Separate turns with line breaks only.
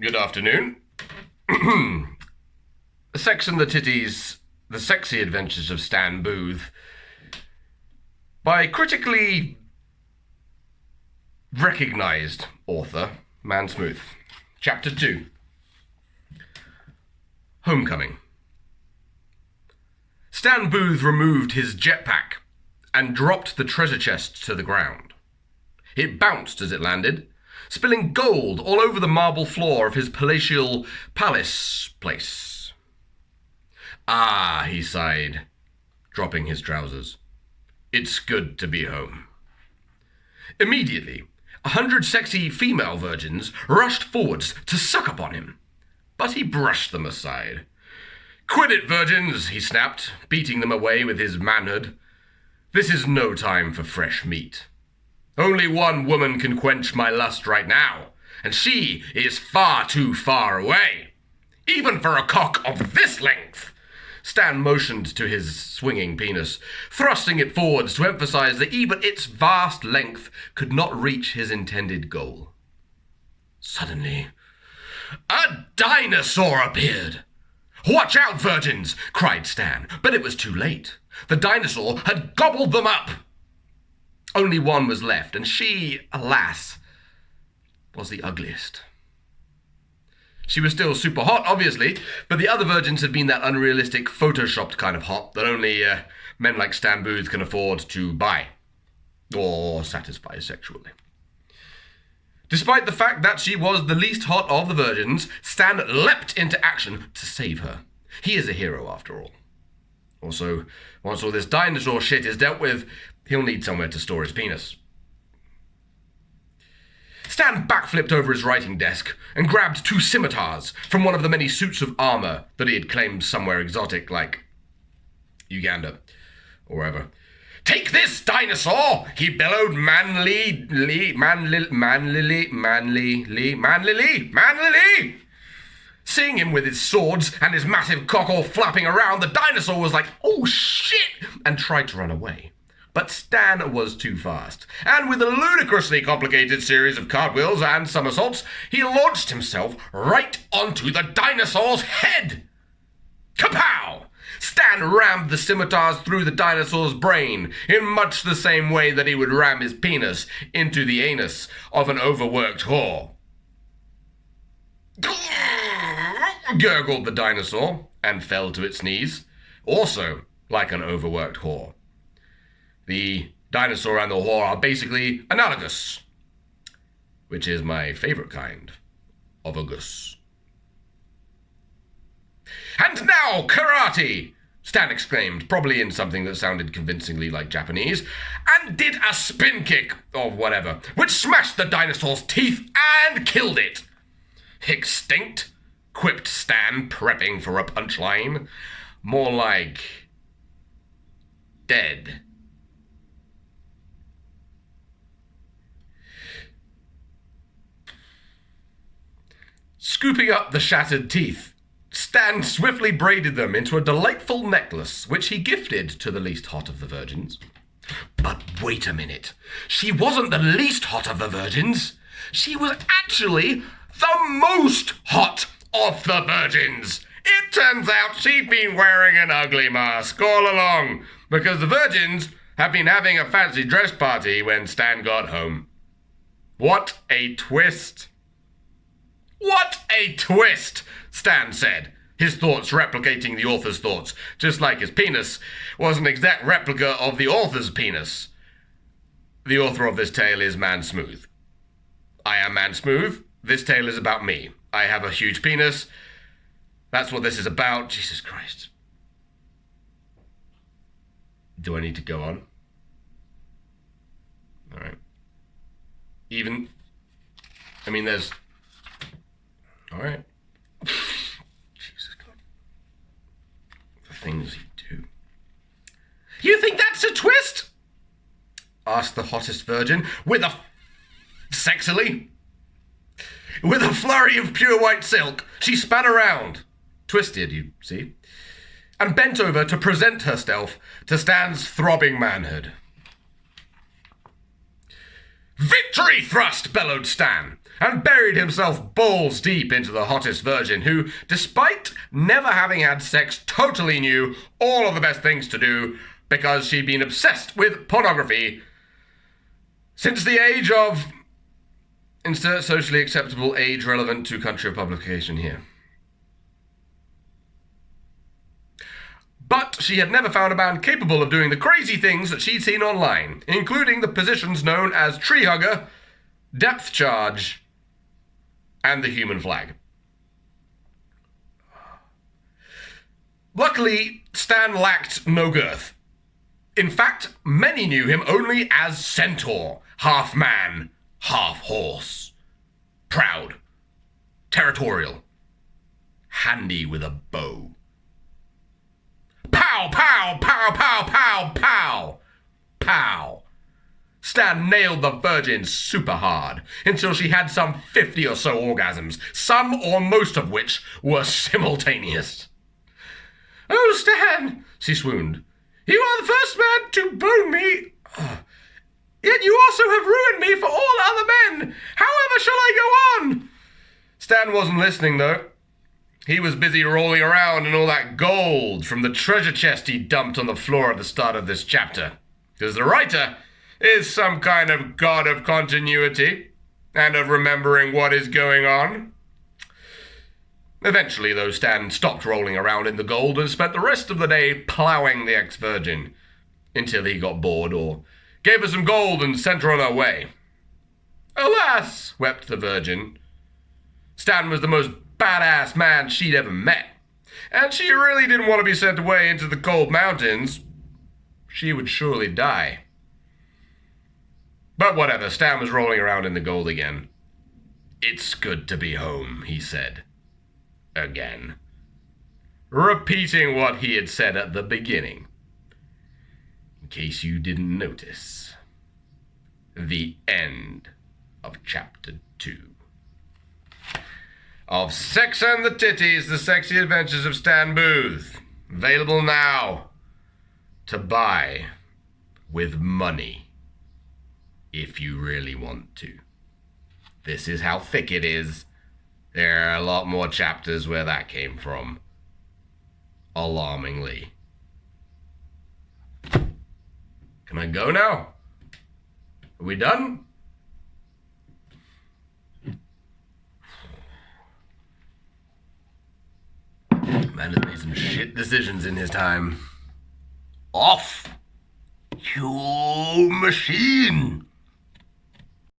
Good afternoon. Sex and the Titties, The Sexy Adventures of Stann Boothe, by critically recognised author, Mann Smoothe. Chapter 2. Homecoming. Stann Boothe removed his jetpack and dropped the treasure chest to the ground. It bounced as it landed, spilling gold all over the marble floor of his palatial palace place. Ah, he sighed, dropping his trousers. It's good to be home. Immediately, 100 sexy female virgins rushed forwards to suck upon him, but he brushed them aside. Quit it, virgins, he snapped, beating them away with his manhood. This is no time for fresh meat. Only one woman can quench my lust right now, and she is far too far away. Even for a cock of this length. Stann motioned to his swinging penis, thrusting it forwards to emphasize that even its vast length could not reach his intended goal. Suddenly, a dinosaur appeared. Watch out, virgins, cried Stann, but it was too late. The dinosaur had gobbled them up. Only one was left, and she, alas, was the ugliest. She was still super hot, obviously, but the other virgins had been that unrealistic, photoshopped kind of hot that only men like Stann Boothe can afford to buy, or satisfy sexually. Despite the fact that she was the least hot of the virgins, Stann leapt into action to save her. He is a hero, after all. Also, once all this dinosaur shit is dealt with, he'll need somewhere to store his penis. Stann backflipped over his writing desk and grabbed 2 scimitars from one of the many suits of armor that he had claimed somewhere exotic like Uganda or wherever. Take this, dinosaur! He bellowed manlily. Seeing him with his swords and his massive cock all flapping around, the dinosaur was like, oh shit, and tried to run away. But Stann was too fast, and with a ludicrously complicated series of cartwheels and somersaults, he launched himself right onto the dinosaur's head. Kapow! Stann rammed the scimitars through the dinosaur's brain in much the same way that he would ram his penis into the anus of an overworked whore. Gurgled the dinosaur and fell to its knees, also like an overworked whore. The dinosaur and the whore are basically analogous, which is my favorite kind of a gus. And now, karate! Stann exclaimed, probably in something that sounded convincingly like Japanese, and did a spin kick, or whatever, which smashed the dinosaur's teeth and killed it. Extinct? Quipped Stann, prepping for a punchline. More like dead. Scooping up the shattered teeth, Stann swiftly braided them into a delightful necklace, which he gifted to the least hot of the virgins. But wait a minute. She wasn't the least hot of the virgins. She was actually the most hot of the virgins. It turns out she'd been wearing an ugly mask all along, because the virgins had been having a fancy dress party when Stann got home. What a twist! What a twist, Stann said, his thoughts replicating the author's thoughts, just like his penis was an exact replica of the author's penis. The author of this tale is Mann Smoothe. I am Mann Smoothe. This tale is about me. I have a huge penis. That's what this is about. Jesus Christ. Do I need to go on? All right. There's... All right. Jesus God. The things you do. You think that's a twist? Asked the hottest virgin, sexily. With a flurry of pure white silk, she span around, twisted, you see, and bent over to present herself to Stann's throbbing manhood. Victory thrust, bellowed Stann. and buried himself balls deep into the hottest virgin who, despite never having had sex, totally knew all of the best things to do because she'd been obsessed with pornography since the age of... Insert socially acceptable age relevant to country of publication here. But she had never found a man capable of doing the crazy things that she'd seen online, including the positions known as tree hugger, depth charge, and the human flag. Luckily, Stann lacked no girth. In fact, many knew him only as Centaur, half man, half horse. Proud, territorial, handy with a bow. Pow, pow, pow, pow, pow, pow, pow. Stann nailed the virgin super hard until she had some 50 or so orgasms, some or most of which were simultaneous. "Oh, Stann," she swooned, "you are the first man to bone me. Yet you also have ruined me for all other men. However shall I go on?" Stann wasn't listening, though. He was busy rolling around in all that gold from the treasure chest he dumped on the floor at the start of this chapter. Because the writer is some kind of god of continuity and of remembering what is going on. Eventually, though, Stann stopped rolling around in the gold and spent the rest of the day ploughing the ex-virgin until he got bored or gave her some gold and sent her on her way. "Alas," wept the virgin, Stann was the most badass man she'd ever met, and she really didn't want to be sent away into the cold mountains. She would surely die. But whatever, Stann was rolling around in the gold again. "It's good to be home," he said. Again. Repeating what he had said at the beginning. In case you didn't notice. The end of chapter 2. Of Sex and the Titties, The Sexy Adventures of Stann Boothe. Available now to buy with money if you really want to. This is how thick it is. There are a lot more chapters where that came from. Alarmingly. Can I go now? Are we done? Man has made some shit decisions in his time. Off! You machine!